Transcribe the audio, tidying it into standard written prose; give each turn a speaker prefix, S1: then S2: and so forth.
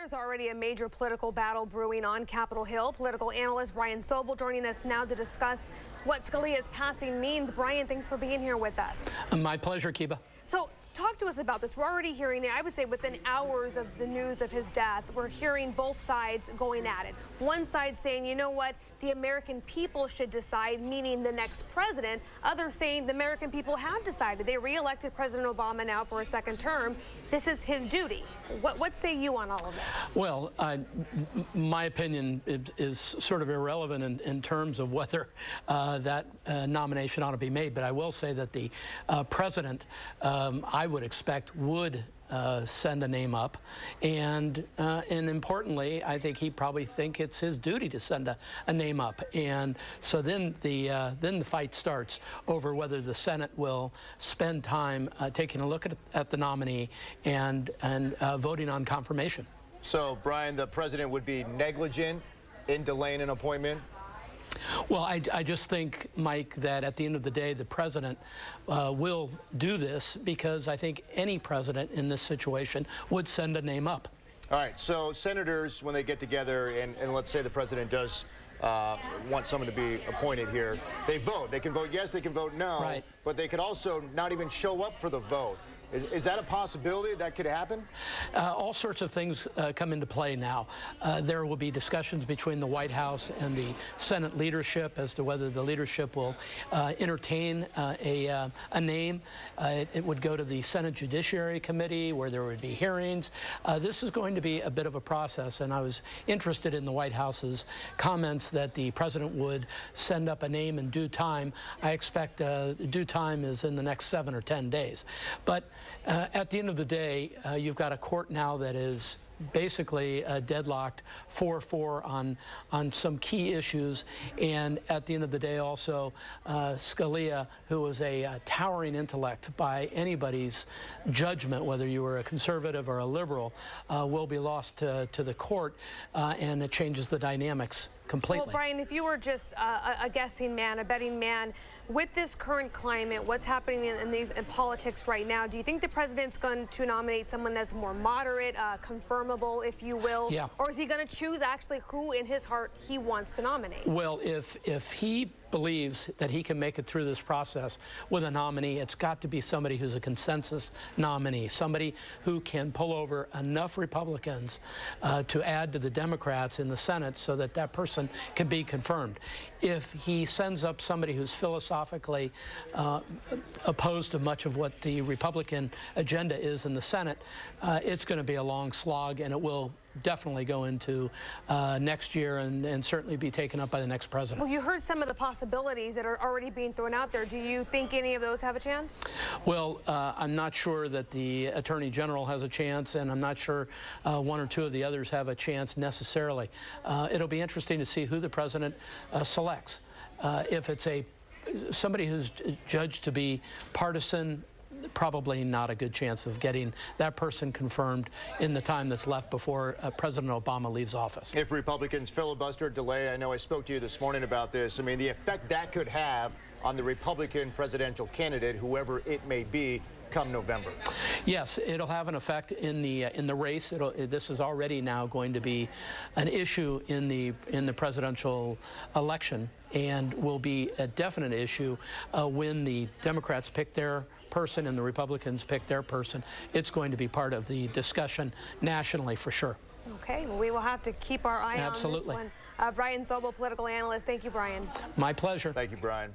S1: There's already a major political battle brewing on Capitol Hill. Political analyst Brian Sobel joining us now to discuss what Scalia's passing means. Brian, thanks for being here with us.
S2: My pleasure, Kiba.
S1: So talk to us about this. We're already hearing it. I would say within hours of the news of his death, we're hearing both sides going at it. One side saying, you know what, the American people should decide, meaning the next president. Others saying the American people have decided. They re-elected President Obama now for a second term. This is his duty. What say you on all of this? Well,
S2: my opinion is sort of irrelevant in terms of whether that nomination ought to be made. But I will say that the president, I would expect, would send a name up, and importantly, I think he probably think it's his duty to send a name up, and so then the fight starts over whether the Senate will spend time taking a look at the nominee and voting on confirmation.
S3: So, Brian, the president would be negligent in delaying an appointment?
S2: Well, I just think, Mike, that at the end of the day, the president will do this because I think any president in this situation would send a name up.
S3: All right, so senators, when they get together and let's say the president does want someone to be appointed here, they vote. They can vote yes, they can vote no,
S2: right.
S3: But they could also not even show up for the vote. Is that a possibility that could happen?
S2: All sorts of things come into play now. There will be discussions between the White House and the Senate leadership as to whether the leadership will entertain a name. It would go to the Senate Judiciary Committee where there would be hearings. This is going to be a bit of a process, and I was interested in the White House's comments that the president would send up a name in due time. I expect due time is in the next 7 or 10 days. But at the end of the day, you've got a court now that is basically deadlocked 4-4 on some key issues, and at the end of the day also Scalia, who was a towering intellect by anybody's judgment, whether you were a conservative or a liberal, will be lost to the court, and it changes the dynamics completely.
S1: Well, Brian, if you were just a guessing man, a betting man, with this current climate, what's happening in politics right now, do you think the president's going to nominate someone that's more moderate, confirmable, if you will?
S2: Yeah.
S1: Or is he going to choose actually who in his heart he wants to nominate?
S2: Well, if he believes that he can make it through this process with a nominee, it's got to be somebody who's a consensus nominee, somebody who can pull over enough Republicans to add to the Democrats in the Senate so that that person can be confirmed. If he sends up somebody who's philosophically opposed to much of what the Republican agenda is in the Senate, it's going to be a long slog, and it will definitely go into next year and certainly be taken up by the next president.
S1: Well, you heard some of the possibilities that are already being thrown out there. Do you think any of those have a chance?
S2: Well, I'm not sure that the Attorney General has a chance, and I'm not sure one or two of the others have a chance necessarily. It'll be interesting to see who the president selects. If it's somebody who's judged to be partisan, probably not a good chance of getting that person confirmed in the time that's left before President Obama leaves office.
S3: If Republicans filibuster, delay, I know I spoke to you this morning about this. I mean, the effect that could have on the Republican presidential candidate, whoever it may be, come November.
S2: Yes, it'll have an effect in the race. This is already now going to be an issue in the presidential election, and will be a definite issue when the Democrats pick their person and the Republicans pick their person. It's going to be part of the discussion nationally for sure.
S1: Okay, well, we will have to keep our eye
S2: Absolutely.
S1: on this one. Brian Sobel, political analyst. Thank you, Brian.
S2: My pleasure.
S3: Thank you, Brian.